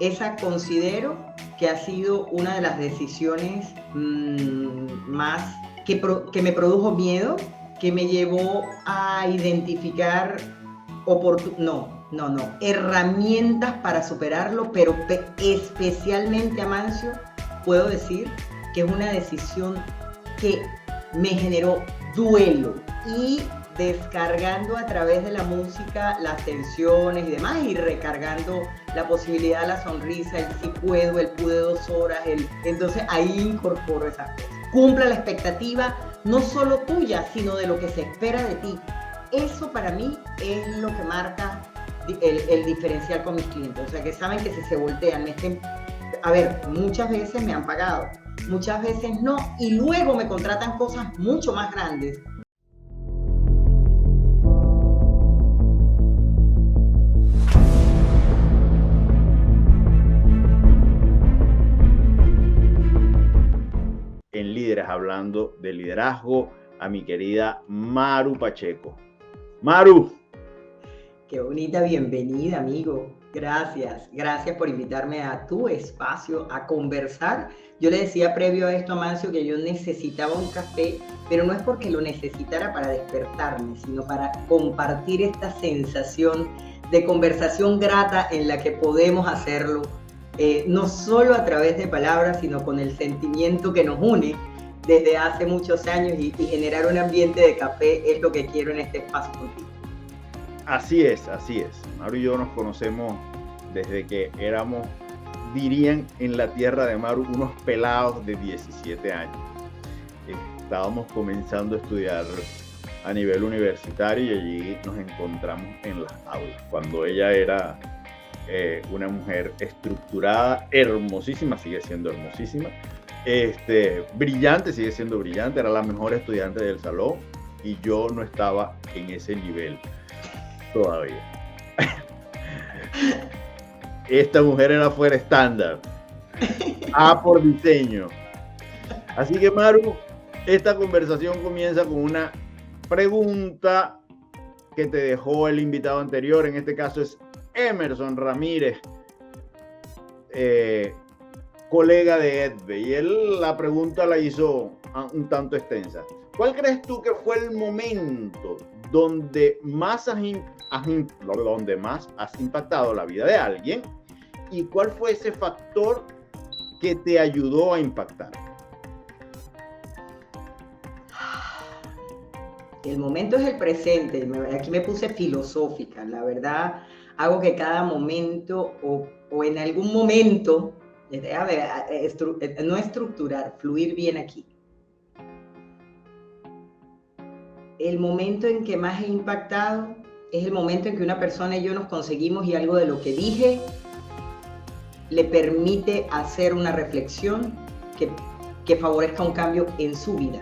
esa considero que ha sido una de las decisiones más que me produjo miedo, que me llevó a identificar herramientas para superarlo, pero especialmente, Amancio, puedo decir que es una decisión que me generó duelo, y descargando a través de la música las tensiones y demás, y recargando la posibilidad de la sonrisa, el sí puedo, el pude 2 horas, entonces ahí incorporo esas cosas. Cumpla la expectativa, no solo tuya, sino de lo que se espera de ti. Eso para mí es lo que marca el diferencial con mis clientes. O sea, que saben que si se voltean, a ver, muchas veces me han pagado, muchas veces no, y luego me contratan cosas mucho más grandes. En Líderes, hablando de liderazgo, a mi querida Maru Pacheco. Maru. Qué bonita bienvenida, amigo. Gracias por invitarme a tu espacio a conversar. Yo le decía previo a esto a Amancio que yo necesitaba un café, pero no es porque lo necesitara para despertarme, sino para compartir esta sensación de conversación grata en la que podemos hacerlo, no solo a través de palabras, sino con el sentimiento que nos une desde hace muchos años, y generar un ambiente de café es lo que quiero en este espacio contigo. Así es. Maru y yo nos conocemos desde que éramos, dirían en la tierra de Maru, unos pelados de 17 años. Estábamos comenzando a estudiar a nivel universitario y allí nos encontramos en las aulas, cuando ella era una mujer estructurada, hermosísima, sigue siendo hermosísima, brillante, sigue siendo brillante, era la mejor estudiante del salón, y yo no estaba en ese nivel todavía. Esta mujer era fuera estándar, por diseño. Así que, Maru, esta conversación comienza con una pregunta que te dejó el invitado anterior. En este caso es Emerson Ramírez, colega de EDVE, y él la pregunta la hizo un tanto extensa. ¿Cuál crees tú que fue el momento donde más has impactado la vida de alguien, y cuál fue ese factor que te ayudó a impactar? El momento es el presente. Aquí me puse filosófica. La verdad, hago que cada momento o en algún momento, no estructurar, fluir bien aquí. El momento en que más he impactado es el momento en que una persona y yo nos conseguimos, y algo de lo que dije le permite hacer una reflexión que favorezca un cambio en su vida.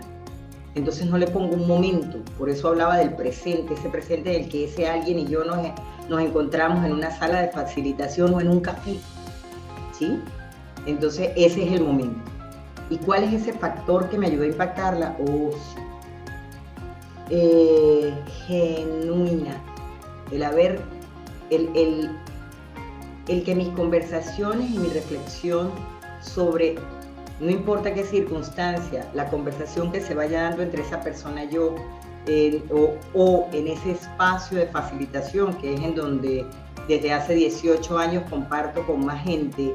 Entonces no le pongo un momento, por eso hablaba del presente, ese presente del que ese alguien y yo nos encontramos en una sala de facilitación o en un café, ¿sí? Entonces ese es el momento. ¿Y cuál es ese factor que me ayudó a impactarla? Genuina, el que mis conversaciones y mi reflexión sobre, no importa qué circunstancia, la conversación que se vaya dando entre esa persona y yo, o en ese espacio de facilitación, que es en donde desde hace 18 años comparto con más gente,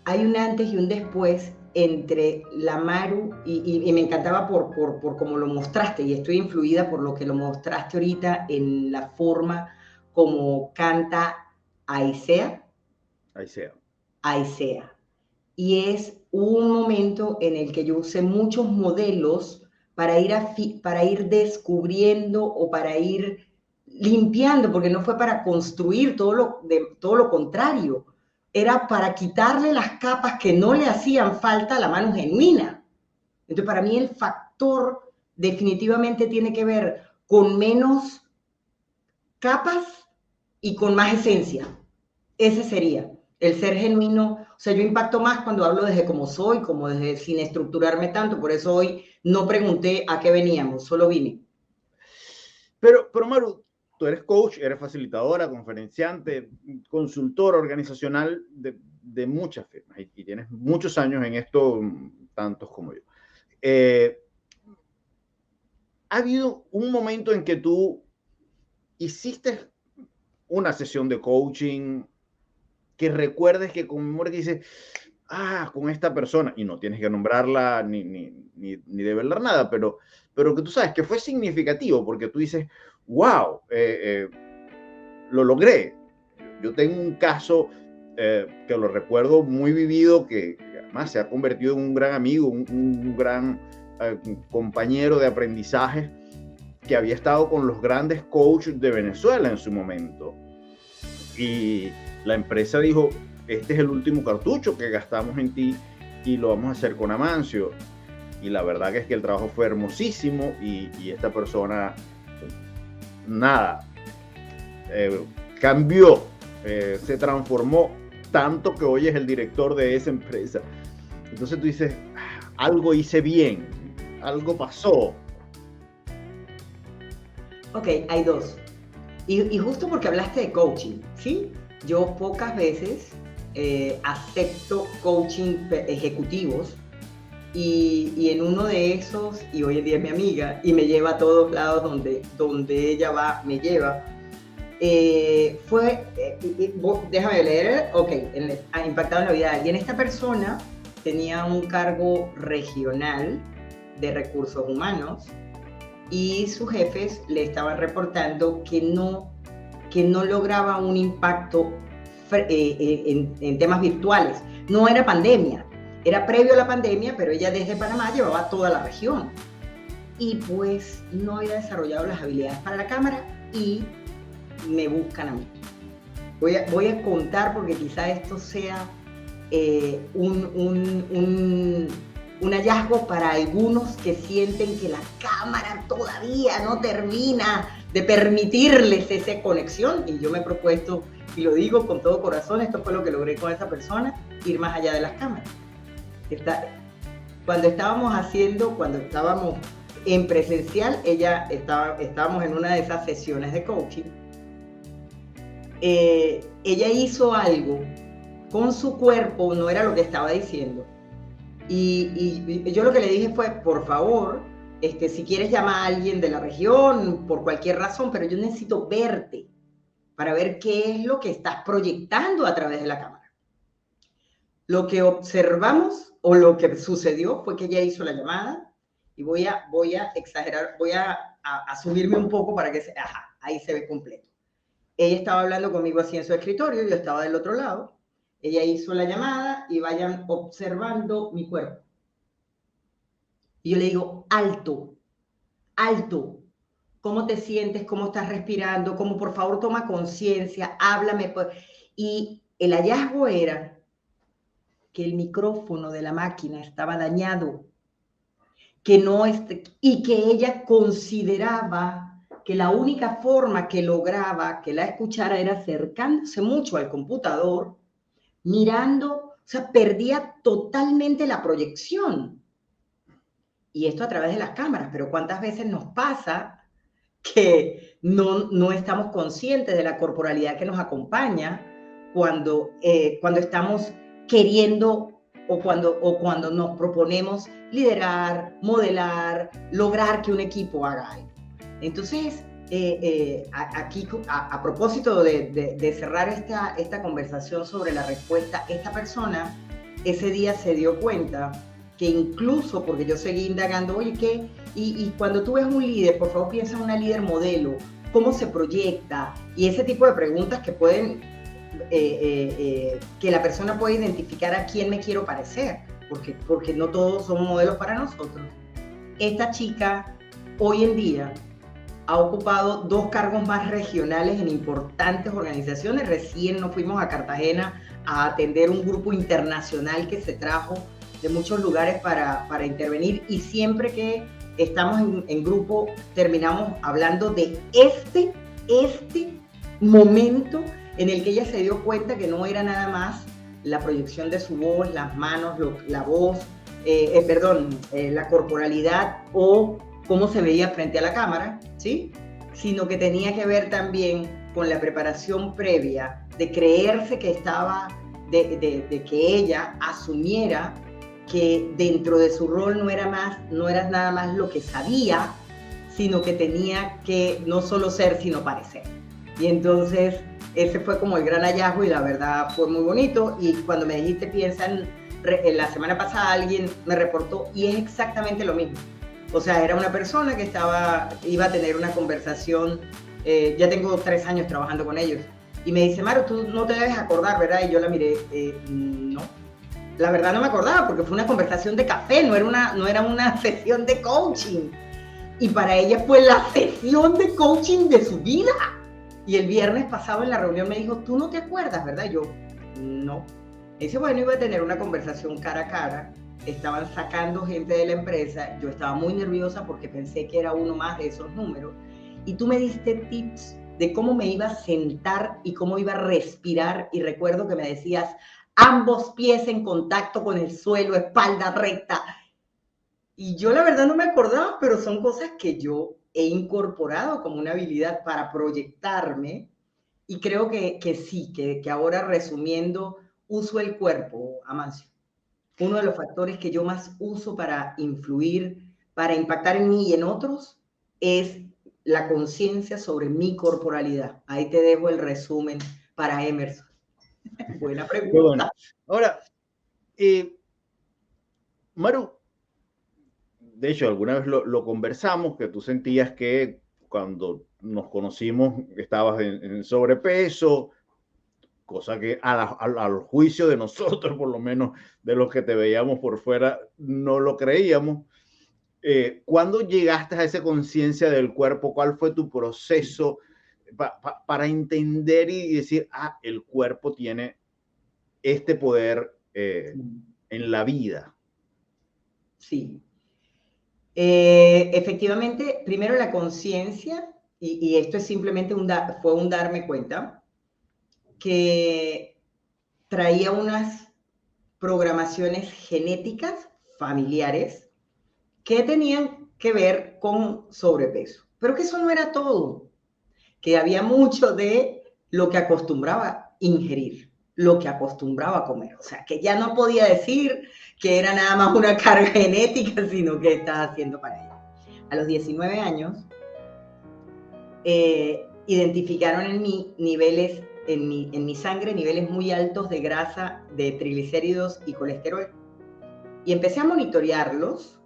hay un antes y un después entre la Maru, y me encantaba por cómo lo mostraste, y estoy influida por lo que lo mostraste ahorita en la forma como canta Aicea. Y es un momento en el que yo usé muchos modelos para ir descubriendo o para ir limpiando, porque no fue para construir todo lo contrario. Era para quitarle las capas que no le hacían falta a la mano genuina. Entonces, para mí el factor definitivamente tiene que ver con menos capas y con más esencia. Ese sería el ser genuino. O sea, yo impacto más cuando hablo desde cómo soy, como desde sin estructurarme tanto. Por eso hoy no pregunté a qué veníamos, solo vine. Pero Maru, tú eres coach, eres facilitadora, conferenciante, consultora organizacional de muchas firmas y tienes muchos años en esto, tantos como yo. ¿Ha habido un momento en que tú hiciste una sesión de coaching que recuerdes, que conmemores, que dices, con esta persona, y no tienes que nombrarla ni develar nada, pero que tú sabes que fue significativo porque tú dices, wow, lo logré? Yo tengo un caso que lo recuerdo muy vivido, que además se ha convertido en un gran amigo, un gran compañero de aprendizaje, que había estado con los grandes coaches de Venezuela en su momento. Y la empresa dijo, este es el último cartucho que gastamos en ti y lo vamos a hacer con Amancio. Y la verdad que es que el trabajo fue hermosísimo y esta persona, cambió, se transformó tanto que hoy es el director de esa empresa. Entonces tú dices, algo hice bien, algo pasó. Ok, hay dos. Y justo porque hablaste de coaching, ¿sí? Yo pocas veces acepto coaching ejecutivos y en uno de esos, y hoy en día es mi amiga y me lleva a todos lados donde ella va, me lleva, déjame leer, ok, impactado en la vida. Y en esta persona tenía un cargo regional de recursos humanos y sus jefes le estaban reportando que no lograba un impacto en temas virtuales. No era pandemia, era previo a la pandemia, pero ella desde Panamá llevaba a toda la región. Y pues no había desarrollado las habilidades para la cámara y me buscan a mí. Voy a contar porque quizá esto sea un hallazgo para algunos que sienten que la cámara todavía no termina de permitirles esa conexión, y yo me he propuesto, y lo digo con todo corazón, esto fue lo que logré con esa persona, ir más allá de las cámaras. Cuando estábamos en presencial, estábamos en una de esas sesiones de coaching, ella hizo algo con su cuerpo, no era lo que estaba diciendo, y yo lo que le dije fue, por favor, si quieres llamar a alguien de la región, por cualquier razón, pero yo necesito verte para ver qué es lo que estás proyectando a través de la cámara. Lo que observamos o lo que sucedió fue que ella hizo la llamada, y voy a exagerar, voy a subirme un poco para que ahí se ve completo. Ella estaba hablando conmigo así en su escritorio, yo estaba del otro lado. Ella hizo la llamada y vayan observando mi cuerpo. Y yo le digo, alto, alto. ¿Cómo te sientes? ¿Cómo estás respirando? ¿Cómo, por favor, toma conciencia? Háblame. Y el hallazgo era que el micrófono de la máquina estaba dañado. Y que ella consideraba que la única forma que lograba que la escuchara era acercándose mucho al computador, mirando, o sea, perdía totalmente la proyección. Y esto a través de las cámaras, pero ¿cuántas veces nos pasa que no estamos conscientes de la corporalidad que nos acompaña cuando estamos queriendo o cuando nos proponemos liderar, modelar, lograr que un equipo haga algo? Entonces, aquí, a propósito de cerrar esta conversación sobre la respuesta, esta persona ese día se dio cuenta que incluso, porque yo seguí indagando, oye, ¿qué? Y cuando tú ves un líder, por favor piensa en una líder modelo, cómo se proyecta, y ese tipo de preguntas que pueden, que la persona puede identificar a quién me quiero parecer, porque no todos son modelos para nosotros. Esta chica hoy en día ha ocupado 2 cargos más regionales en importantes organizaciones. Recién nos fuimos a Cartagena a atender un grupo internacional que se trajo de muchos lugares para intervenir, y siempre que estamos en grupo terminamos hablando de este momento en el que ella se dio cuenta que no era nada más la proyección de su voz, las manos, la voz, la corporalidad o cómo se veía frente a la cámara, ¿sí? sino que tenía que ver también con la preparación previa de creerse que estaba, de que ella asumiera que dentro de su rol no era nada más lo que sabía, sino que tenía que no solo ser, sino parecer. Y entonces ese fue como el gran hallazgo y la verdad fue muy bonito. Y cuando me dijiste, la semana pasada alguien me reportó y es exactamente lo mismo. O sea, era una persona que iba a tener una conversación, ya tengo 3 años trabajando con ellos, y me dice, Maru, tú no te debes acordar, ¿verdad? Y yo la miré, no, la verdad no me acordaba porque fue una conversación de café, no era una sesión de coaching. Y para ella fue la sesión de coaching de su vida. Y el viernes pasado en la reunión me dijo, tú no te acuerdas, ¿verdad? Y yo, no. Y dice, bueno, iba a tener una conversación cara a cara, estaban sacando gente de la empresa, yo estaba muy nerviosa porque pensé que era uno más de esos números, y tú me diste tips de cómo me iba a sentar y cómo iba a respirar, y recuerdo que me decías, ambos pies en contacto con el suelo, espalda recta, y yo la verdad no me acordaba, pero son cosas que yo he incorporado como una habilidad para proyectarme, y creo que sí, que ahora resumiendo, uso el cuerpo, Amancio. Uno de los factores que yo más uso para influir, para impactar en mí y en otros, es la conciencia sobre mi corporalidad. Ahí te dejo el resumen para Emerson. Buena Qué bueno. pregunta. Ahora, Maru, de hecho, alguna vez lo conversamos, que tú sentías que cuando nos conocimos estabas en sobrepeso, cosa que al juicio de nosotros, por lo menos de los que te veíamos por fuera, no lo creíamos. ¿Cuándo llegaste a esa conciencia del cuerpo? ¿Cuál fue tu proceso para entender y decir, el cuerpo tiene este poder en la vida? Sí. Efectivamente, primero la conciencia, y esto es simplemente fue un darme cuenta, que traía unas programaciones genéticas familiares que tenían que ver con sobrepeso. Pero que eso no era todo, que había mucho de lo que acostumbraba ingerir, lo que acostumbraba comer. O sea, que ya no podía decir que era nada más una carga genética, sino que estaba haciendo para ella. A los 19 años, identificaron en mí niveles, en mi sangre, niveles muy altos de grasa, de triglicéridos y colesterol. Y empecé a monitorearlos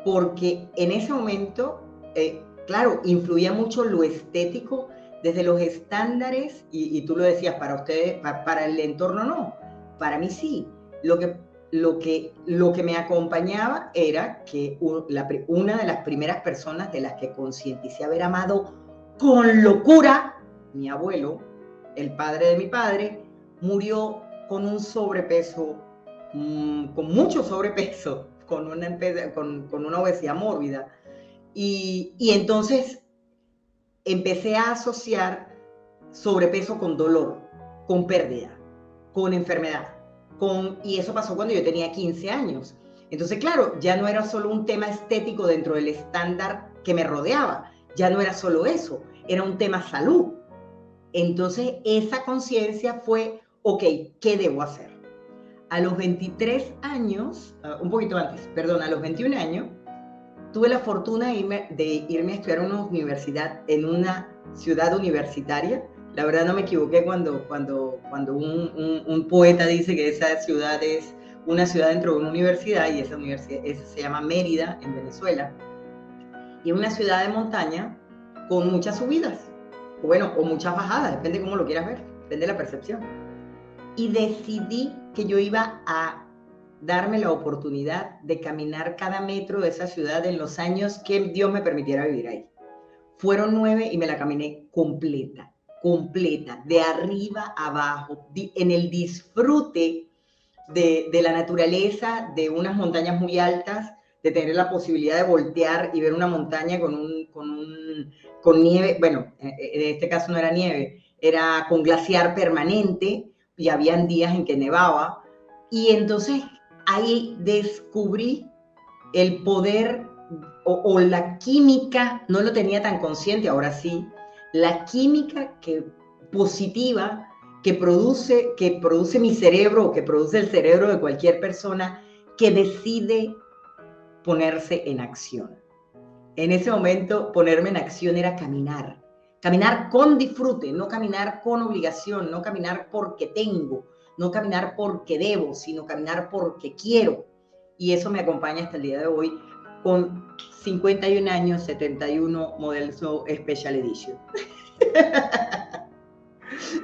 porque en ese momento, claro, influía mucho lo estético desde los estándares, y tú lo decías, para ustedes, para el entorno no, para mí sí. Lo que me acompañaba era que una de las primeras personas de las que concienticé haber amado con locura, mi abuelo, el padre de mi padre, murió con un sobrepeso, con mucho sobrepeso, con una obesidad mórbida. Y entonces empecé a asociar sobrepeso con dolor, con pérdida, con enfermedad. Y eso pasó cuando yo tenía 15 años. Entonces, claro, ya no era solo un tema estético dentro del estándar que me rodeaba, ya no era solo eso, era un tema salud. Entonces, esa conciencia fue, ok, ¿qué debo hacer? A los 23 años, un poquito antes, perdón, a los 21 años, tuve la fortuna de irme a estudiar a una universidad en una ciudad universitaria. La verdad no me equivoqué cuando un poeta dice que esa ciudad es una ciudad dentro de una universidad, y esa se llama Mérida, en Venezuela. Y es una ciudad de montaña con muchas subidas, o muchas bajadas, depende de cómo lo quieras ver, depende de la percepción. Y decidí que yo iba a darme la oportunidad de caminar cada metro de esa ciudad en los años que Dios me permitiera vivir ahí. Fueron 9 y me la caminé completa, de arriba a abajo, en el disfrute de la naturaleza, de unas montañas muy altas, de tener la posibilidad de voltear y ver una montaña con nieve. Bueno, en este caso no era nieve, era con glaciar permanente, y habían días en que nevaba. Y entonces ahí descubrí el poder o la química, no lo tenía tan consciente, ahora sí, la química positiva que produce mi cerebro o que produce el cerebro de cualquier persona que decide ponerse en acción. En ese momento, ponerme en acción era caminar. Caminar con disfrute, no caminar con obligación, no caminar porque tengo, no caminar porque debo, sino caminar porque quiero. Y eso me acompaña hasta el día de hoy con 51 años, 71 Model Special Edition.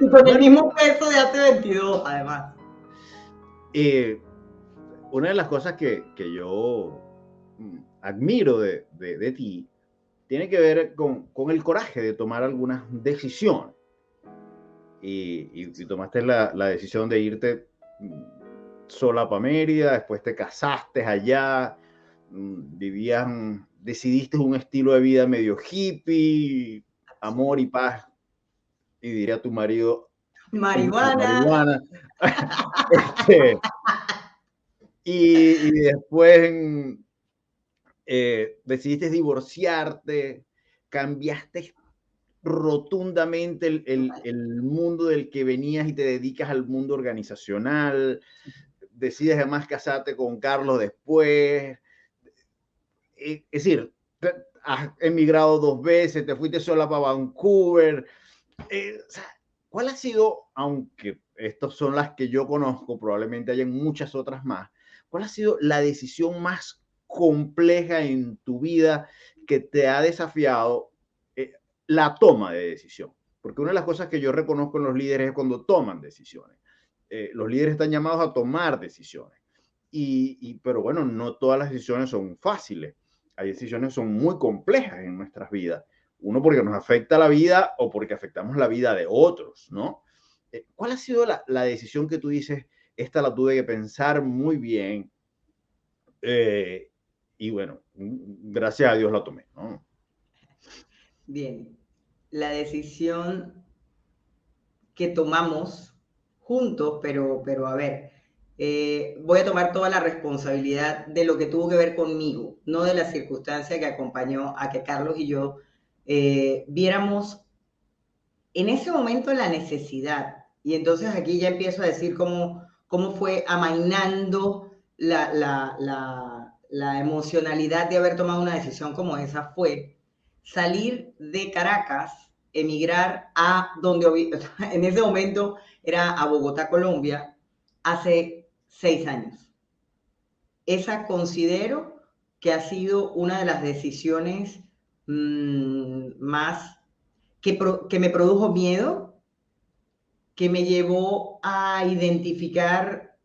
Y con el mismo peso de hace 22, además. Una de las cosas que yo admiro de ti tiene que ver con el coraje de tomar algunas decisiones. Y tomaste la decisión de irte sola para Mérida, después te casaste allá, decidiste un estilo de vida medio hippie, amor y paz, y diría a tu marido, marihuana. Y después decidiste divorciarte, cambiaste rotundamente el mundo del que venías y te dedicas al mundo organizacional, decides además casarte con Carlos después, es decir, has emigrado 2 veces, te fuiste sola para Vancouver, o sea, ¿cuál ha sido, aunque estas son las que yo conozco, probablemente hayan muchas otras más, cuál ha sido la decisión más compleja en tu vida que te ha desafiado la toma de decisión? Porque una de las cosas que yo reconozco en los líderes es cuando toman decisiones. Los líderes están llamados a tomar decisiones. Pero bueno, no todas las decisiones son fáciles. Hay decisiones que son muy complejas en nuestras vidas. Uno porque nos afecta la vida o porque afectamos la vida de otros, ¿no? ¿Cuál ha sido la decisión que tú dices, esta la tuve que pensar muy bien y bueno, gracias a Dios la tomé, ¿no? Bien, la decisión que tomamos juntos, pero a ver, voy a tomar toda la responsabilidad de lo que tuvo que ver conmigo, no de la circunstancia que acompañó a que Carlos y yo viéramos en ese momento la necesidad. Y entonces aquí ya empiezo a decir cómo fue amainando la emocionalidad de haber tomado una decisión como esa. Fue salir de Caracas, emigrar a donde en ese momento era a Bogotá, Colombia, hace 6 años. Esa considero que ha sido una de las decisiones más que me produjo miedo, que me llevó a identificar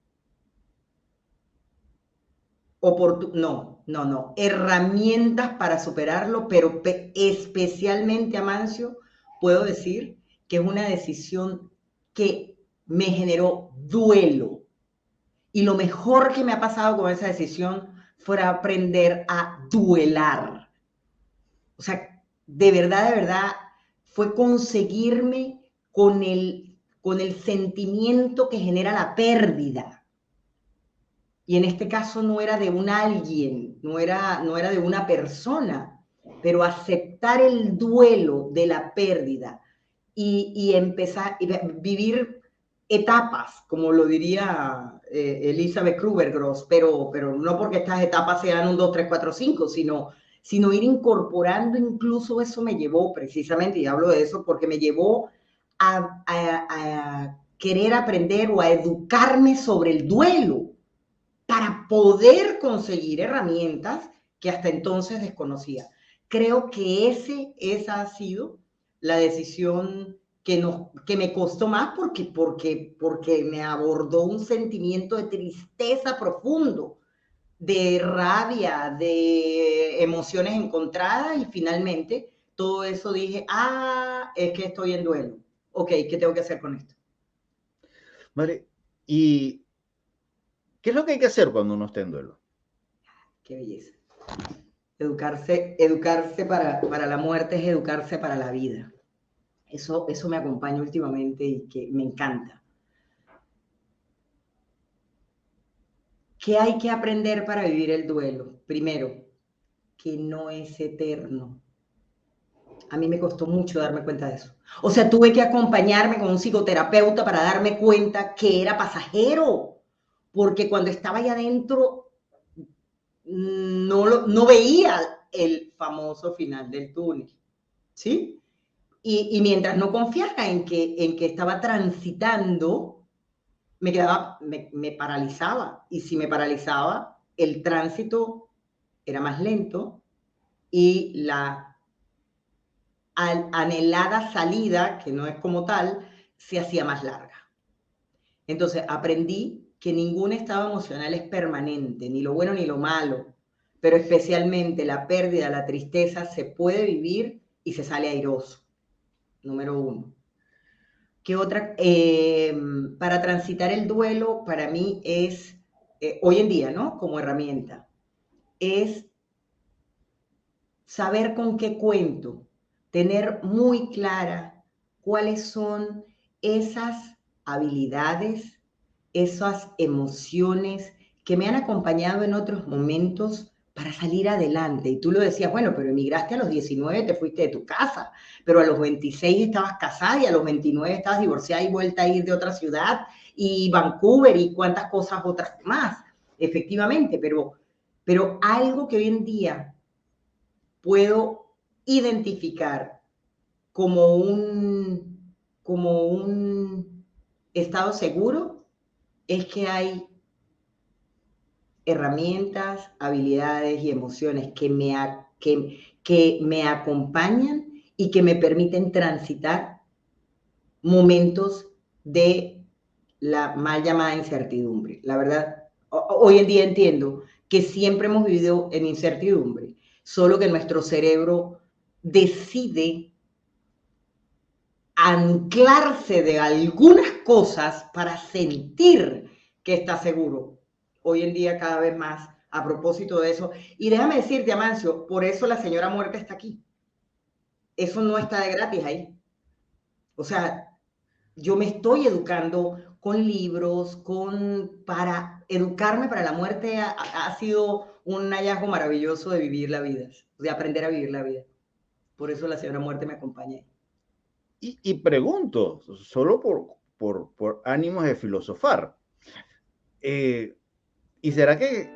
herramientas para superarlo, pero especialmente, Amancio, puedo decir que es una decisión que me generó duelo. Y lo mejor que me ha pasado con esa decisión fue aprender a duelar. O sea, de verdad, fue conseguirme con el sentimiento que genera la pérdida. Y en este caso no era de un alguien, no era de una persona, pero aceptar el duelo de la pérdida y empezar a vivir etapas, como lo diría Elizabeth Kubler-Ross, pero no porque estas etapas sean 1, 2, 3, 4, 5, sino ir incorporando. Incluso eso me llevó precisamente, y hablo de eso porque me llevó a querer aprender o a educarme sobre el duelo para poder conseguir herramientas que hasta entonces desconocía. Creo que esa ha sido la decisión que me costó más porque me abordó un sentimiento de tristeza profundo, de rabia, de emociones encontradas, y finalmente todo eso dije, es que estoy en duelo. Ok, ¿qué tengo que hacer con esto? Vale, ¿y qué es lo que hay que hacer cuando uno está en duelo? Qué belleza. Educarse para la muerte es educarse para la vida. Eso me acompaña últimamente y que me encanta. ¿Qué hay que aprender para vivir el duelo? Primero, que no es eterno. A mí me costó mucho darme cuenta de eso. O sea, tuve que acompañarme con un psicoterapeuta para darme cuenta que era pasajero, porque cuando estaba allá adentro no veía el famoso final del túnel, ¿sí? Y mientras no confiara en que estaba transitando, me paralizaba. Y si me paralizaba, el tránsito era más lento y la anhelada salida, que no es como tal, se hacía más larga. Entonces aprendí que ningún estado emocional es permanente, ni lo bueno ni lo malo, pero especialmente la pérdida, la tristeza se puede vivir y se sale airoso. Número 1. ¿Qué otra? Para transitar el duelo, para mí es, hoy en día, ¿no? Como herramienta, es saber con qué cuento, tener muy clara cuáles son esas habilidades, esas emociones que me han acompañado en otros momentos para salir adelante. Y tú lo decías, bueno, pero emigraste a los 19, te fuiste de tu casa, pero a los 26 estabas casada y a los 29 estabas divorciada y vuelta a ir de otra ciudad y Vancouver y cuántas cosas otras más. Efectivamente, pero algo que hoy en día puedo identificar como un estado seguro es que hay herramientas, habilidades y emociones que me acompañan y que me permiten transitar momentos de la mal llamada incertidumbre. La verdad, hoy en día entiendo que siempre hemos vivido en incertidumbre, solo que nuestro cerebro decide anclarse de algunas cosas para sentir que está seguro. Hoy en día cada vez más a propósito de eso. Y déjame decirte, Amancio, por eso la señora muerte está aquí. Eso no está de gratis ahí. O sea, yo me estoy educando con libros, para educarme para la muerte ha sido un hallazgo maravilloso de vivir la vida, de aprender a vivir la vida. Por eso la señora muerte me acompaña. Y pregunto, solo por ánimos de filosofar, ¿y será que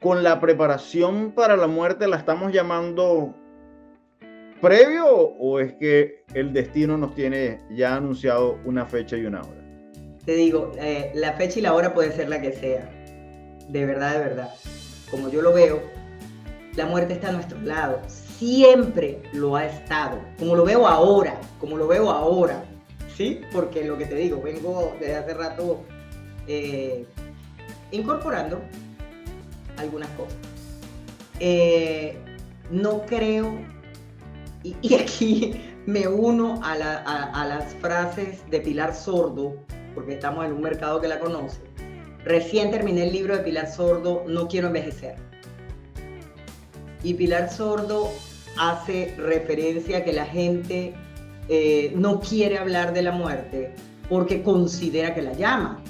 con la preparación para la muerte la estamos llamando previo o es que el destino nos tiene ya anunciado una fecha y una hora? Te digo, la fecha y la hora puede ser la que sea, de verdad. Como yo lo veo, la muerte está a nuestro lado, siempre lo ha estado, como lo veo ahora, ¿sí? Porque lo que te digo, vengo desde hace rato incorporando algunas cosas. No creo, y aquí me uno a las frases de Pilar Sordo, porque estamos en un mercado que la conoce. Recién terminé el libro de Pilar Sordo, No quiero envejecer. Y Pilar Sordo hace referencia a que la gente no quiere hablar de la muerte porque considera que la llama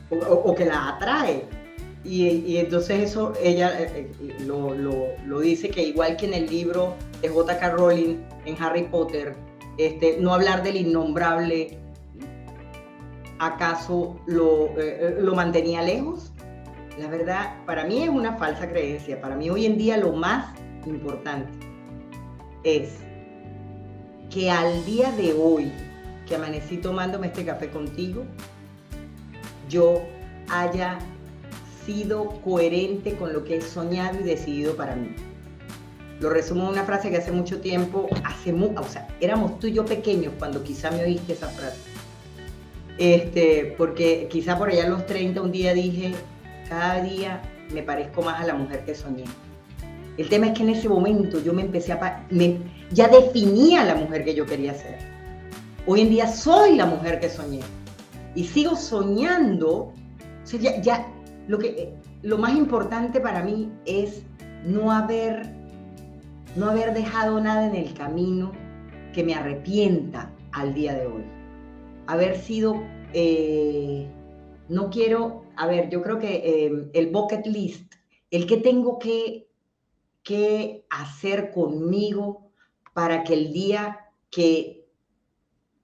o que la atrae. Y entonces eso ella lo dice, que igual que en el libro de J.K. Rowling en Harry Potter, no hablar del innombrable, ¿acaso lo mantenía lejos? La verdad, para mí es una falsa creencia. Para mí hoy en día lo más importante es que al día de hoy, que amanecí tomándome este café contigo, yo haya sido coherente con lo que he soñado y decidido para mí. Lo resumo en una frase que hace mucho tiempo, o sea, éramos tú y yo pequeños cuando quizá me oíste esa frase. Porque quizá por allá a los 30 un día dije, cada día me parezco más a la mujer que soñé. El tema es que en ese momento yo me empecé ya definía la mujer que yo quería ser. Hoy en día soy la mujer que soñé y sigo soñando. O sea, lo más importante para mí es no haber dejado nada en el camino que me arrepienta al día de hoy. Haber sido, no quiero, yo creo que el bucket list, el que tengo que qué hacer conmigo para que el día que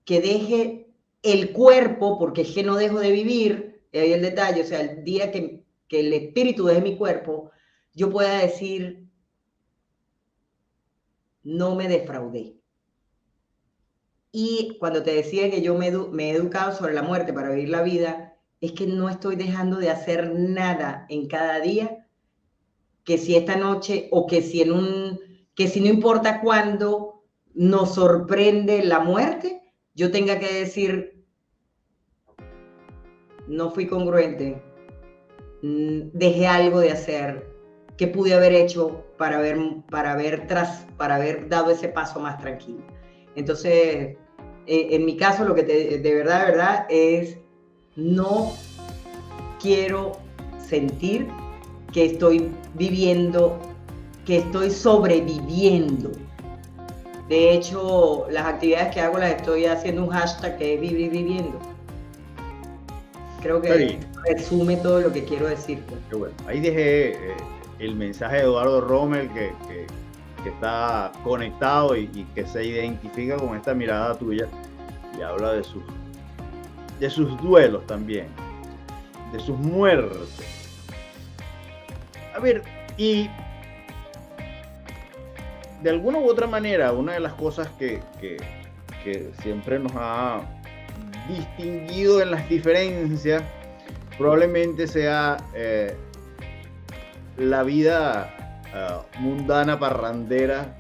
deje el cuerpo, porque es que no dejo de vivir, ahí el detalle, o sea, el día que el espíritu deje mi cuerpo, yo pueda decir, no me defraudé. Y cuando te decía que yo me he educado sobre la muerte para vivir la vida, es que no estoy dejando de hacer nada en cada día, que si esta noche o que si que si no importa cuándo nos sorprende la muerte, yo tenga que decir, no fui congruente, dejé algo de hacer, ¿qué pude haber hecho para haber dado ese paso más tranquilo? Entonces, en mi caso, lo que de verdad, es no quiero sentir que estoy viviendo, que estoy sobreviviendo. De hecho, las actividades que hago las estoy haciendo un hashtag que es vivir viviendo. Creo que resume todo lo que quiero decir. Bueno, ahí dejé el mensaje de Eduardo Rommel que está conectado y que se identifica con esta mirada tuya y habla de sus duelos también, de sus muertes. A ver, y de alguna u otra manera, una de las cosas que siempre nos ha distinguido en las diferencias probablemente sea la vida mundana, parrandera,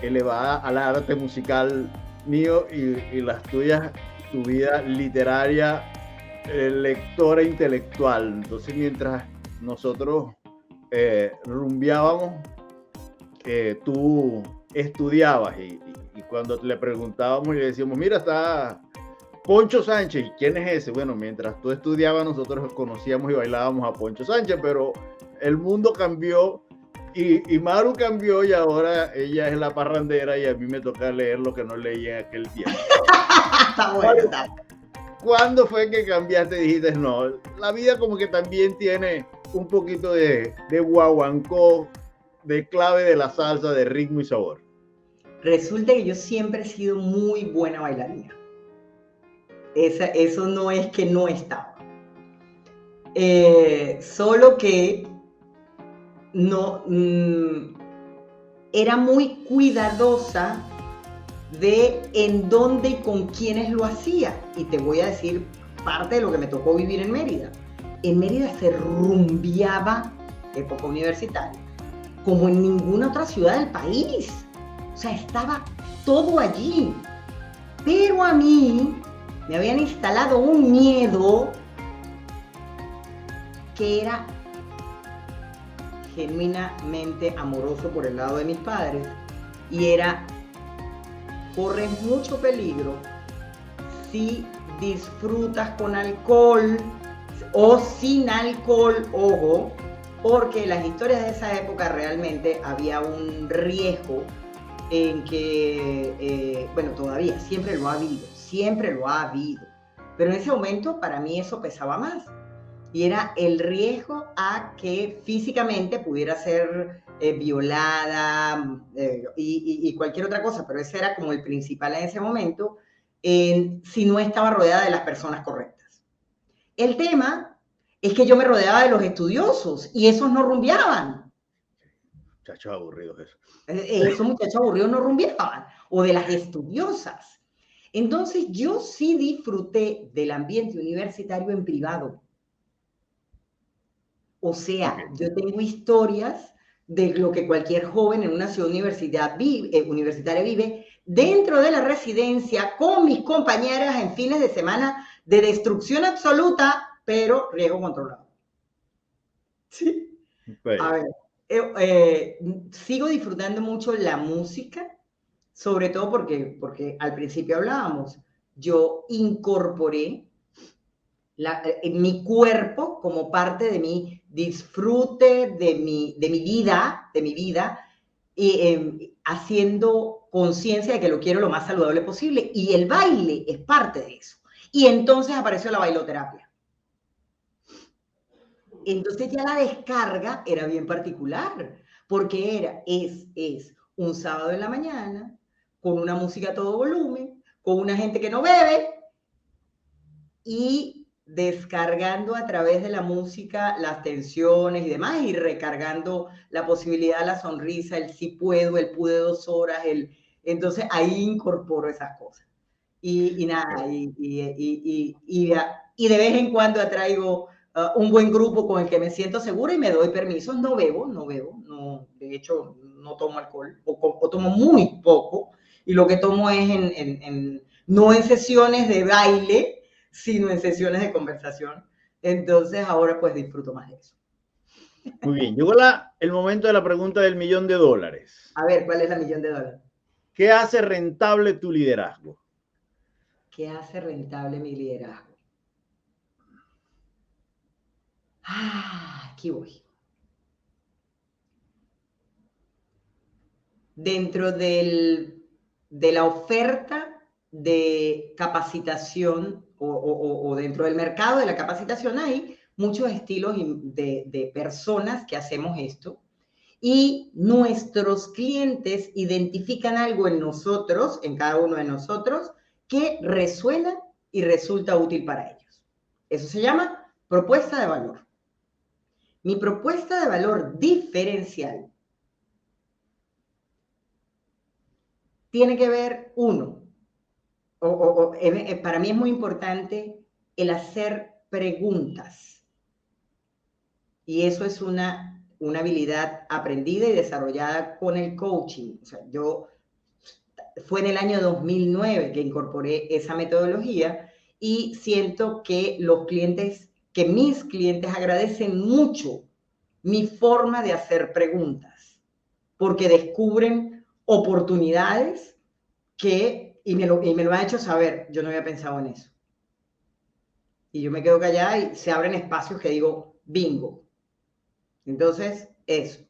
elevada al arte musical mío y las tuyas, tu vida literaria, lectora intelectual. Entonces, mientras nosotros rumbeábamos, tú estudiabas y cuando le preguntábamos y le decíamos, mira, está Poncho Sánchez, ¿quién es ese? Bueno, mientras tú estudiabas nosotros conocíamos y bailábamos a Poncho Sánchez, pero el mundo cambió y Maru cambió y ahora ella es la parrandera y a mí me toca leer lo que no leía en aquel tiempo. Está bueno. ¿Cuándo fue que cambiaste y dijiste, no, la vida como que también tiene un poquito de guaguancó, de clave de la salsa, de ritmo y sabor? Resulta que yo siempre he sido muy buena bailarina. Eso no es que no estaba. Solo que no era muy cuidadosa de en dónde y con quiénes lo hacía. Y te voy a decir parte de lo que me tocó vivir en Mérida. En Mérida se rumbeaba, época universitaria, como en ninguna otra ciudad del país. O sea, estaba todo allí. Pero a mí me habían instalado un miedo que era genuinamente amoroso por el lado de mis padres y era, corres mucho peligro si disfrutas con alcohol o sin alcohol, ojo, porque las historias de esa época realmente había un riesgo en que, bueno, todavía siempre lo ha habido, pero en ese momento para mí eso pesaba más y era el riesgo a que físicamente pudiera ser violada y cualquier otra cosa, pero ese era como el principal en ese momento, si no estaba rodeada de las personas correctas. El tema es que yo me rodeaba de los estudiosos y esos no rumbeaban. Muchachos aburridos eso. Esos muchachos aburridos no rumbeaban, o de las estudiosas. Entonces yo sí disfruté del ambiente universitario en privado. O sea, yo tengo historias de lo que cualquier joven en una ciudad universitaria vive dentro de la residencia con mis compañeras en fines de semana de destrucción absoluta, pero riesgo controlado. Sí. Pues. A ver, sigo disfrutando mucho la música, sobre todo porque al principio hablábamos, yo incorporé mi cuerpo como parte de mi disfrute, de mi vida, y haciendo conciencia de que lo quiero lo más saludable posible. Y el baile es parte de eso. Y entonces apareció la bailoterapia. Entonces ya la descarga era bien particular, porque es un sábado en la mañana, con una música a todo volumen, con una gente que no bebe y descargando a través de la música las tensiones y demás y recargando la posibilidad, la sonrisa, el sí puedo, el pude 2 horas, entonces ahí incorporo esas cosas. Y nada, y de vez en cuando atraigo un buen grupo con el que me siento segura y me doy permisos. No bebo, no, de hecho no tomo alcohol o tomo muy poco y lo que tomo es no en sesiones de baile, sino en sesiones de conversación. Entonces ahora pues disfruto más de eso. Muy bien, llegó el momento de la pregunta del $1.000.000. A ver, ¿cuál es la $1.000.000? ¿Qué hace rentable tu liderazgo? ¿Qué hace rentable mi liderazgo? Aquí voy. Dentro de la oferta de capacitación o dentro del mercado de la capacitación hay muchos estilos de personas que hacemos esto y nuestros clientes identifican algo en nosotros, en cada uno de nosotros, que resuena y resulta útil para ellos. Eso se llama propuesta de valor. Mi propuesta de valor diferencial tiene que ver, para mí es muy importante el hacer preguntas. Y eso es una habilidad aprendida y desarrollada con el coaching. O sea, fue en el año 2009 que incorporé esa metodología y siento que mis clientes agradecen mucho mi forma de hacer preguntas, porque descubren oportunidades y me lo ha hecho saber, yo no había pensado en eso. Y yo me quedo callada y se abren espacios que digo, bingo. Entonces, eso.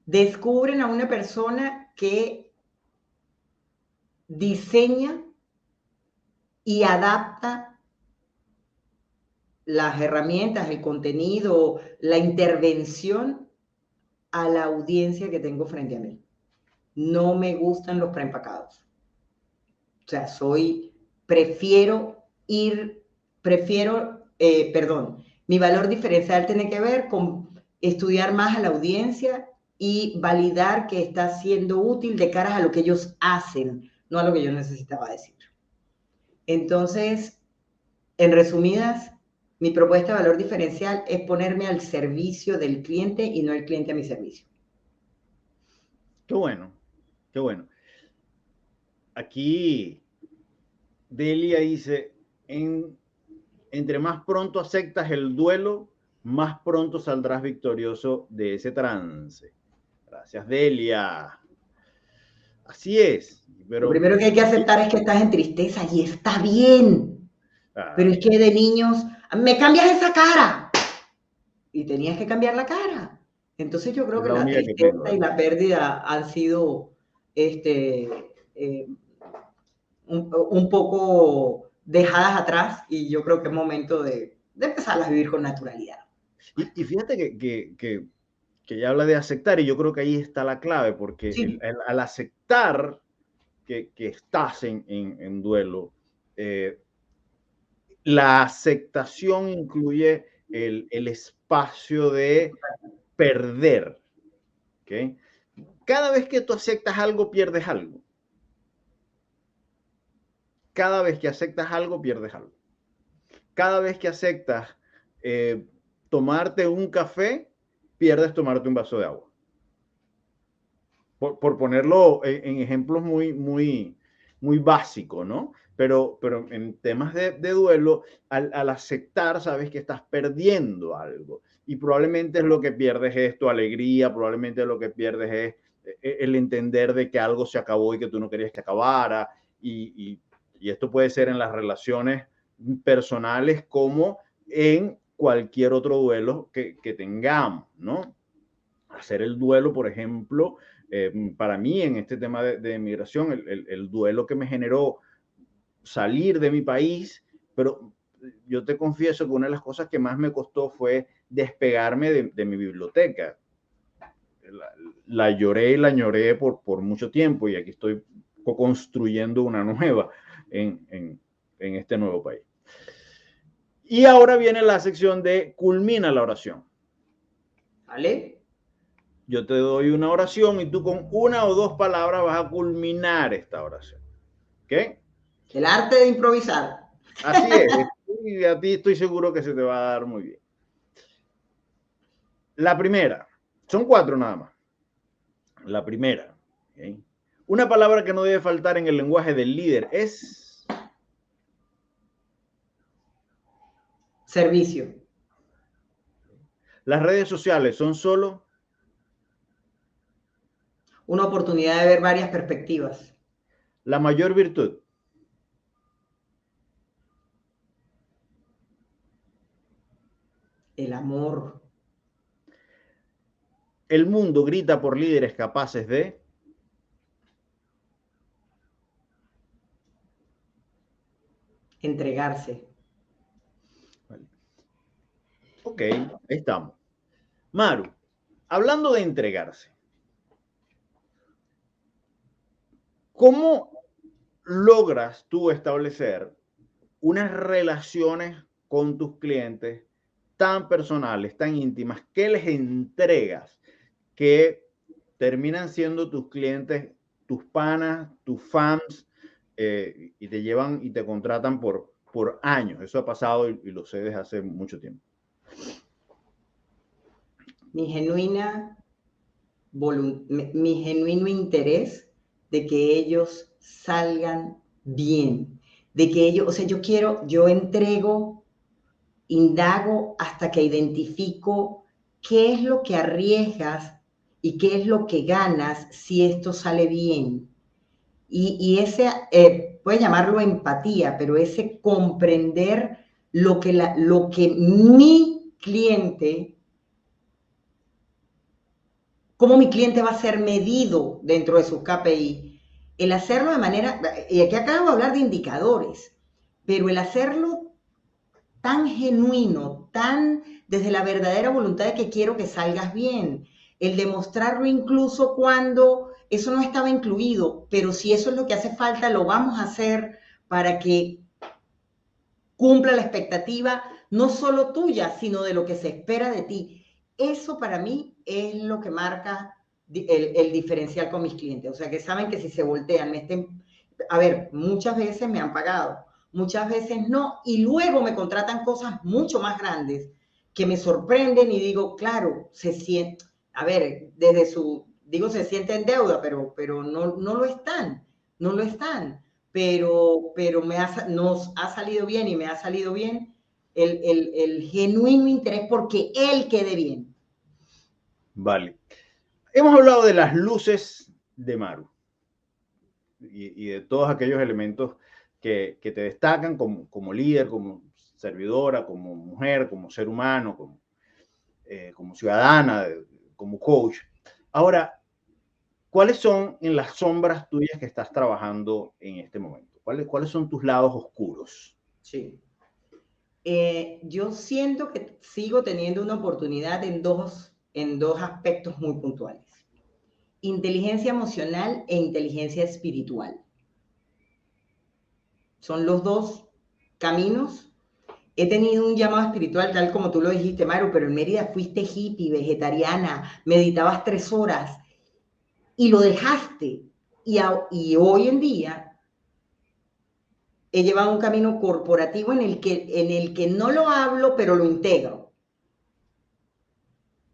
Descubren a una persona que diseña y adapta las herramientas, el contenido, la intervención a la audiencia que tengo frente a mí. No me gustan los preempacados. O sea, mi valor diferencial tiene que ver con estudiar más a la audiencia y validar que está siendo útil de cara a lo que ellos hacen, no a lo que yo necesitaba decir. Entonces, en resumidas, mi propuesta de valor diferencial es ponerme al servicio del cliente y no el cliente a mi servicio. Qué bueno, qué bueno. Aquí Delia dice, entre más pronto aceptas el duelo, más pronto saldrás victorioso de ese trance. Gracias, Delia. Así es. Lo primero que hay que aceptar es que estás en tristeza y está bien. Pero es que de niños, me cambias esa cara. Y tenías que cambiar la cara. Entonces yo creo que la tristeza y la pérdida han sido un poco dejadas atrás y yo creo que es momento de empezar a vivir con naturalidad. Y fíjate que ya habla de aceptar y yo creo que ahí está la clave, porque Sí. al aceptar que estás en duelo, la aceptación incluye el espacio de perder. ¿Okay? Cada vez que tú aceptas algo, pierdes algo. Cada vez que aceptas algo, pierdes algo. Cada vez que aceptas tomarte un café, pierdes tomarte un vaso de agua. Por ponerlo en ejemplos muy básicos, ¿no? Pero en temas de duelo, al aceptar, sabes que estás perdiendo algo. Y probablemente es lo que pierdes es tu alegría, probablemente lo que pierdes es el entender de que algo se acabó y que tú no querías que acabara. Y esto puede ser en las relaciones personales como en cualquier otro duelo que tengamos, ¿no? Hacer el duelo, por ejemplo, para mí en este tema de migración, el duelo que me generó salir de mi país, pero yo te confieso que una de las cosas que más me costó fue despegarme de mi biblioteca. la lloré y la añoré por mucho tiempo y aquí estoy construyendo una nueva en este nuevo país. Y ahora viene la sección de culmina la oración. ¿Vale? Yo te doy una oración y tú con una o dos palabras vas a culminar esta oración. ¿Ok? El arte de improvisar. Así es. Y a ti estoy seguro que se te va a dar muy bien. La primera. Son 4 nada más. La primera. ¿Okay? Una palabra que no debe faltar en el lenguaje del líder es... Servicio. Las redes sociales son solo... Una oportunidad de ver varias perspectivas. La mayor virtud. El amor. El mundo grita por líderes capaces de... Entregarse. Vale. Ok, ahí estamos. Maru, hablando de entregarse, ¿cómo logras tú establecer unas relaciones con tus clientes tan personales, tan íntimas, que les entregas, que terminan siendo tus clientes, tus panas, tus fans, y te llevan y te contratan por años? Eso ha pasado y lo sé desde hace mucho tiempo. Mi genuino interés de que ellos salgan bien, de que ellos, o sea, yo entrego, indago hasta que identifico qué es lo que arriesgas y qué es lo que ganas si esto sale bien. Y ese, puede llamarlo empatía, pero ese comprender lo que mi cliente, cómo mi cliente va a ser medido dentro de sus KPI. El hacerlo de manera, y aquí acabo de hablar de indicadores, pero el hacerlo tan genuino, tan desde la verdadera voluntad de que quiero que salgas bien, el demostrarlo incluso cuando eso no estaba incluido, pero si eso es lo que hace falta, lo vamos a hacer para que cumpla la expectativa, no solo tuya, sino de lo que se espera de ti. Eso para mí es lo que marca el diferencial con mis clientes. O sea, que saben que si se voltean, a ver, muchas veces me han pagado, muchas veces no, y luego me contratan cosas mucho más grandes que me sorprenden y digo, claro, se siente, a ver, se siente en deuda, pero no lo están, no lo están. Pero nos ha salido bien y me ha salido bien el genuino interés porque él quede bien. Vale. Hemos hablado de las luces de Maru y de todos aquellos elementos que te destacan como líder, como servidora, como mujer, como ser humano, como ciudadana, como coach. Ahora, ¿cuáles son en las sombras tuyas que estás trabajando en este momento? ¿Cuáles son tus lados oscuros? Sí. Yo siento que sigo teniendo una oportunidad en dos aspectos muy puntuales. Inteligencia emocional e inteligencia espiritual. Son los dos caminos. He tenido un llamado espiritual, tal como tú lo dijiste, Maru, pero en Mérida fuiste hippie, vegetariana, meditabas 3 horas y lo dejaste. Y hoy en día he llevado un camino corporativo en el que no lo hablo, pero lo integro.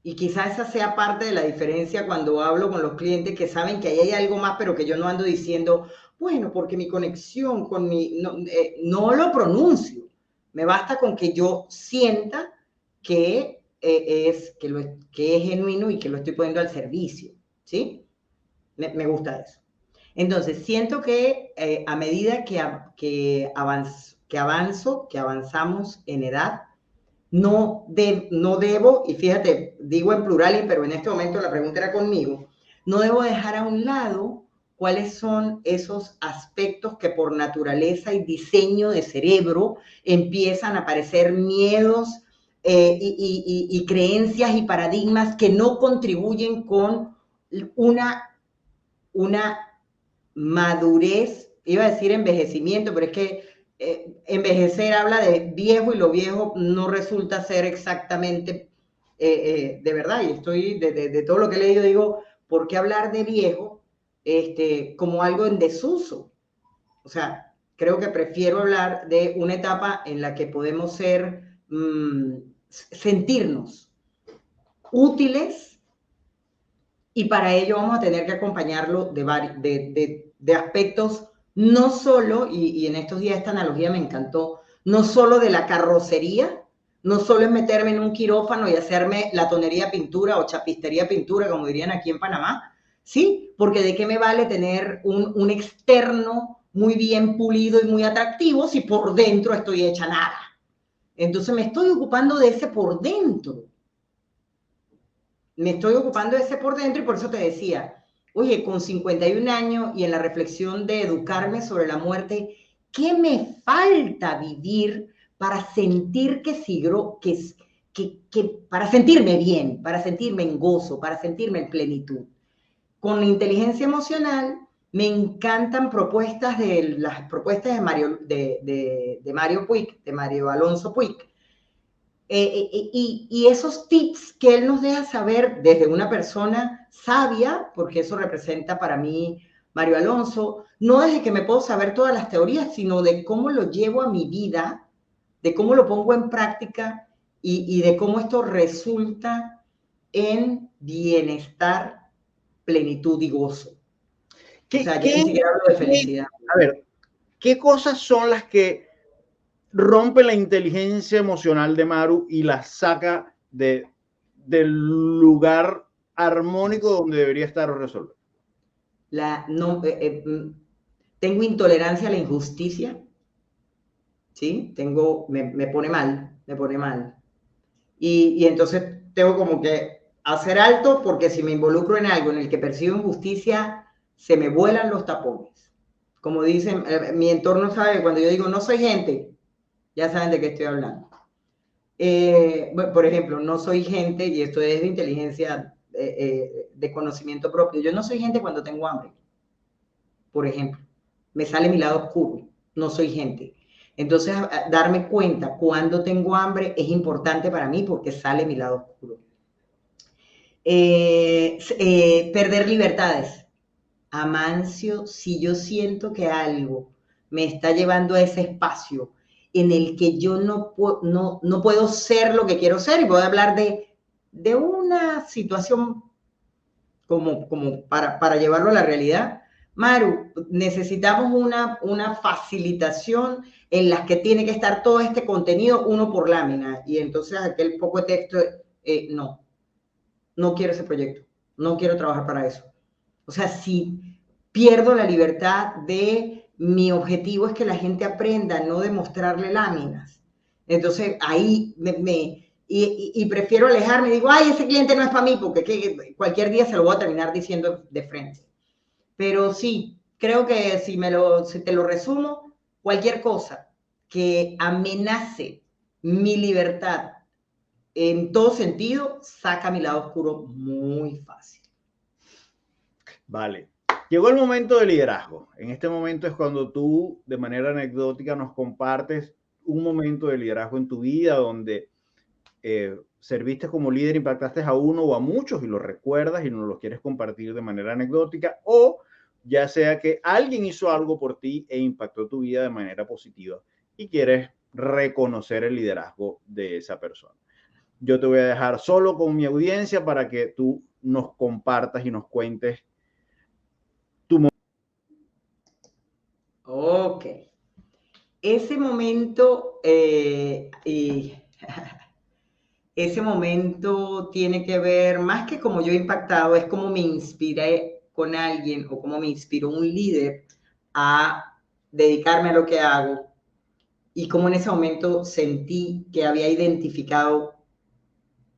Y quizás esa sea parte de la diferencia cuando hablo con los clientes que saben que ahí hay algo más, pero que yo no ando diciendo, bueno, porque mi conexión con no lo pronuncio. Me basta con que yo sienta que es genuino y que lo estoy poniendo al servicio, ¿sí? Me gusta eso. Entonces, siento que a medida que avanzamos en edad, no debo, y fíjate, digo en plural, pero en este momento la pregunta era conmigo, no debo dejar a un lado cuáles son esos aspectos que por naturaleza y diseño de cerebro empiezan a aparecer miedos y creencias y paradigmas que no contribuyen con una, una madurez, iba a decir envejecimiento, pero es que envejecer habla de viejo y lo viejo no resulta ser exactamente de verdad. Y estoy, de todo lo que he leído, digo, ¿por qué hablar de viejo como algo en desuso? O sea, creo que prefiero hablar de una etapa en la que podemos sentirnos útiles, y para ello vamos a tener que acompañarlo de aspectos, no solo, y en estos días esta analogía me encantó, no solo de la carrocería, no solo es meterme en un quirófano y hacerme la tonería pintura o chapistería pintura, como dirían aquí en Panamá, ¿sí? Porque de qué me vale tener un externo muy bien pulido y muy atractivo si por dentro estoy hecha nada. Entonces me estoy ocupando de ese por dentro. Me estoy ocupando de ese por dentro, y por eso te decía, oye, con 51 años y en la reflexión de educarme sobre la muerte, ¿qué me falta vivir para sentir para sentirme bien, para sentirme en gozo, para sentirme en plenitud? Con la inteligencia emocional me encantan las propuestas de Mario Puig, de Mario Alonso Puig, y esos tips que él nos deja saber desde una persona sabia, porque eso representa para mí Mario Alonso, no desde que me puedo saber todas las teorías, sino de cómo lo llevo a mi vida, de cómo lo pongo en práctica, y de cómo esto resulta en bienestar, plenitud y gozo. O sea, ya ni siquiera hablo de felicidad. A ver, ¿qué cosas son las que rompe la inteligencia emocional de Maru y la saca del lugar armónico donde debería estar o resolver? Tengo intolerancia a la injusticia, ¿sí? Me pone mal, me pone mal. Y entonces tengo como que hacer alto, porque si me involucro en algo en el que percibo injusticia, se me vuelan los tapones. Como dicen, mi entorno sabe que cuando yo digo no soy gente, ya saben de qué estoy hablando. Bueno, por ejemplo, no soy gente, y esto es de inteligencia, de conocimiento propio. Yo no soy gente cuando tengo hambre, por ejemplo. Me sale mi lado oscuro, no soy gente. Entonces, darme cuenta cuando tengo hambre es importante para mí, porque sale mi lado oscuro. Perder libertades. Amancio, si yo siento que algo me está llevando a ese espacio en el que yo no puedo ser lo que quiero ser, y voy a hablar de una situación como para llevarlo a la realidad. Maru, necesitamos una facilitación en la que tiene que estar todo este contenido uno por lámina, y entonces aquel poco de texto, no quiero ese proyecto, no quiero trabajar para eso. O sea, si pierdo la libertad de mi objetivo es que la gente aprenda, no demostrarle láminas. Entonces ahí y prefiero alejarme, digo, ay, ese cliente no es para mí, porque cualquier día se lo voy a terminar diciendo de frente. Pero sí, creo que si te lo resumo, cualquier cosa que amenace mi libertad en todo sentido, saca mi lado oscuro muy fácil. Vale. Llegó el momento del liderazgo. En este momento es cuando tú, de manera anecdótica, nos compartes un momento de liderazgo en tu vida donde serviste como líder, impactaste a uno o a muchos y lo recuerdas y nos lo quieres compartir de manera anecdótica, o ya sea que alguien hizo algo por ti e impactó tu vida de manera positiva y quieres reconocer el liderazgo de esa persona. Yo te voy a dejar solo con mi audiencia para que tú nos compartas y nos cuentes tu momento. Ok. Ese momento, ese momento tiene que ver, más que como yo he impactado, es como me inspiré con alguien, o como me inspiró un líder a dedicarme a lo que hago, y como en ese momento sentí que había identificado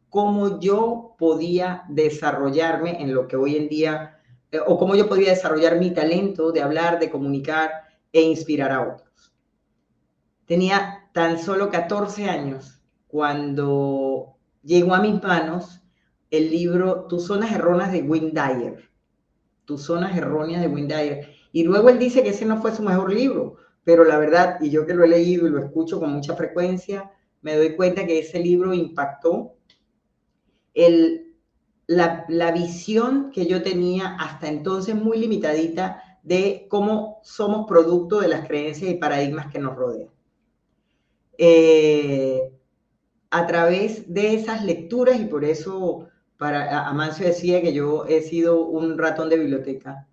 cómo yo podía desarrollarme en lo que hoy en día, o cómo yo podía desarrollar mi talento de hablar, de comunicar e inspirar a otros. Tenía tan solo 14 años cuando llegó a mis manos el libro Tus zonas erróneas de Wayne Dyer. Tus zonas erróneas de Wayne Dyer. Y luego él dice que ese no fue su mejor libro, pero la verdad, y yo que lo he leído y lo escucho con mucha frecuencia, me doy cuenta que ese libro impactó la visión que yo tenía hasta entonces muy limitadita de cómo somos producto de las creencias y paradigmas que nos rodean. A través de esas lecturas, y por eso Amancio decía que yo he sido un ratón de biblioteca,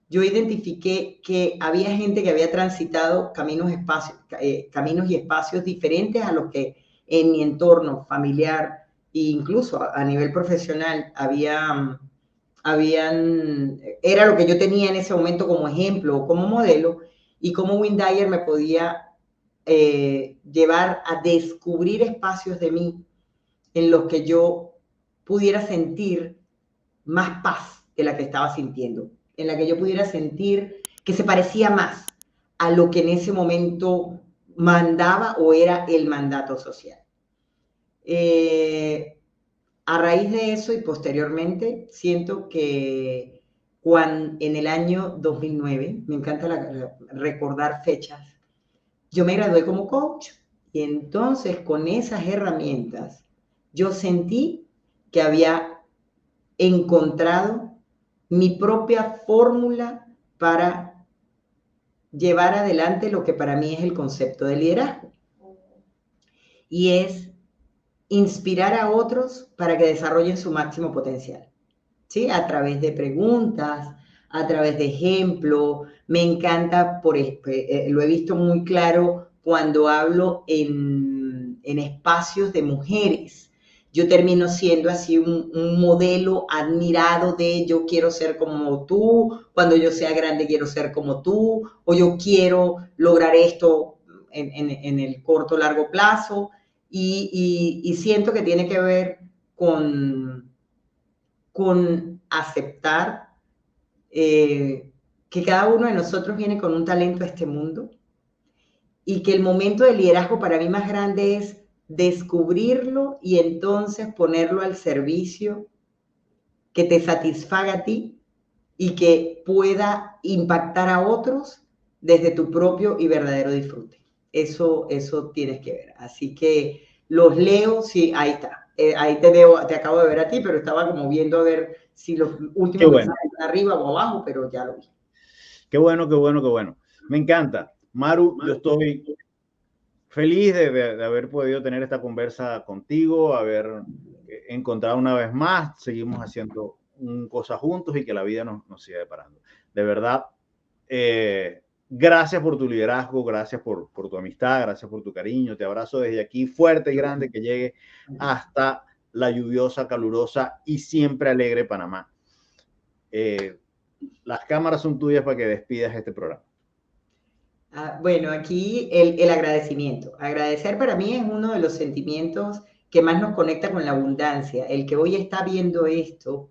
yo identifiqué que había gente que había transitado caminos y espacios diferentes a los que en mi entorno familiar e incluso a nivel profesional era lo que yo tenía en ese momento como ejemplo o como modelo, y cómo Wayne Dyer me podía llevar a descubrir espacios de mí en los que yo pudiera sentir más paz de la que estaba sintiendo, en la que yo pudiera sentir que se parecía más a lo que en ese momento mandaba o era el mandato social. A raíz de eso y posteriormente, siento que en el año 2009, me encanta recordar fechas, yo me gradué como coach y entonces con esas herramientas yo sentí que había encontrado mi propia fórmula para llevar adelante lo que para mí es el concepto de liderazgo. Y es inspirar a otros para que desarrollen su máximo potencial, ¿sí? A través de preguntas, a través de ejemplos. Me encanta, lo he visto muy claro cuando hablo en espacios de mujeres. Yo termino siendo así un modelo admirado de yo quiero ser como tú, cuando yo sea grande quiero ser como tú, o yo quiero lograr esto en el corto o largo plazo, y siento que tiene que ver con aceptar que cada uno de nosotros viene con un talento a este mundo y que el momento de liderazgo para mí más grande es descubrirlo y entonces ponerlo al servicio que te satisfaga a ti y que pueda impactar a otros desde tu propio y verdadero disfrute. Eso tienes que ver. Así que los leo, sí, ahí está. Ahí te acabo de ver a ti, pero estaba como viendo a ver si los últimos mensajes están arriba o abajo, pero ya lo vi. Qué bueno, qué bueno, qué bueno. Me encanta. Maru, yo estoy feliz de haber podido tener esta conversa contigo, haber encontrado una vez más, seguimos haciendo cosas juntos y que la vida nos siga deparando. De verdad, gracias por tu liderazgo, gracias por tu amistad, gracias por tu cariño. Te abrazo desde aquí fuerte y grande, que llegue hasta la lluviosa, calurosa y siempre alegre Panamá. Las cámaras son tuyas para que despidas este programa. Bueno, aquí el agradecimiento. Agradecer para mí es uno de los sentimientos que más nos conecta con la abundancia. El que hoy está viendo esto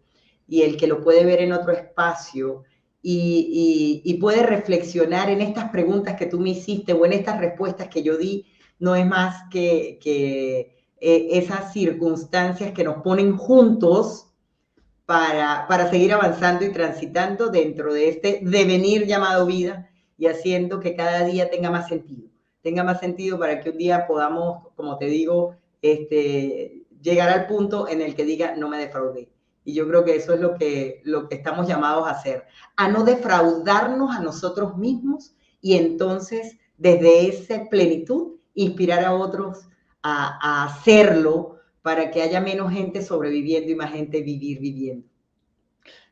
y el que lo puede ver en otro espacio y puede reflexionar en estas preguntas que tú me hiciste o en estas respuestas que yo di, no es más que esas circunstancias que nos ponen juntos para seguir avanzando y transitando dentro de este devenir llamado vida, y haciendo que cada día tenga más sentido para que un día podamos, como te digo, llegar al punto en el que diga no me defraudé. Y yo creo que eso es lo que estamos llamados a hacer, a no defraudarnos a nosotros mismos y entonces desde esa plenitud inspirar a otros a hacerlo para que haya menos gente sobreviviendo y más gente viviendo.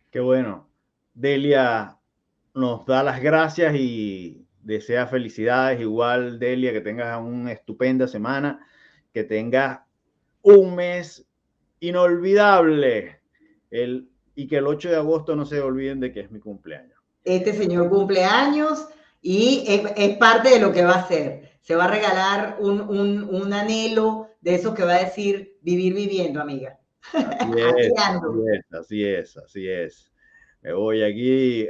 Qué bueno. Delia nos da las gracias y desea felicidades. Igual, Delia, que tengas una estupenda semana, que tengas un mes inolvidable y que el 8 de agosto no se olviden de que es mi cumpleaños. Este señor cumpleaños y es parte de lo que va a hacer. Se va a regalar un anhelo de esos que va a decir vivir viviendo, amiga. Así es. Me voy aquí,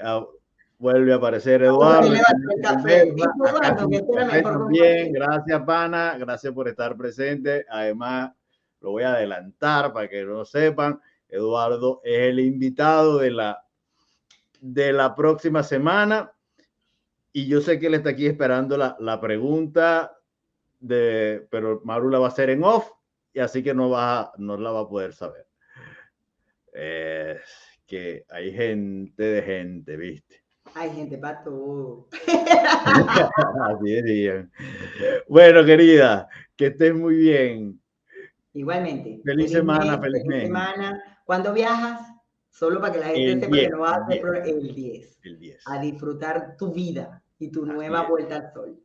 vuelve a aparecer Eduardo. Bien, gracias, pana, gracias por estar presente. Además, lo voy a adelantar para que lo sepan. Eduardo es el invitado de la próxima semana y yo sé que él está aquí esperando la pregunta, pero Maru la va a hacer en off y así que no la va a poder saber. Que hay gente de gente, ¿viste? Hay gente para todo. Así es, Ian. Bueno, querida, que estés muy bien. Igualmente. Feliz semana, feliz Feliz mes. semana. ¿Cuándo viajas? Solo para que la gente El sepa que 10, no vas a el hacer 10, el 10. el 10. A disfrutar tu vida y tu Así nueva es. vuelta al sol.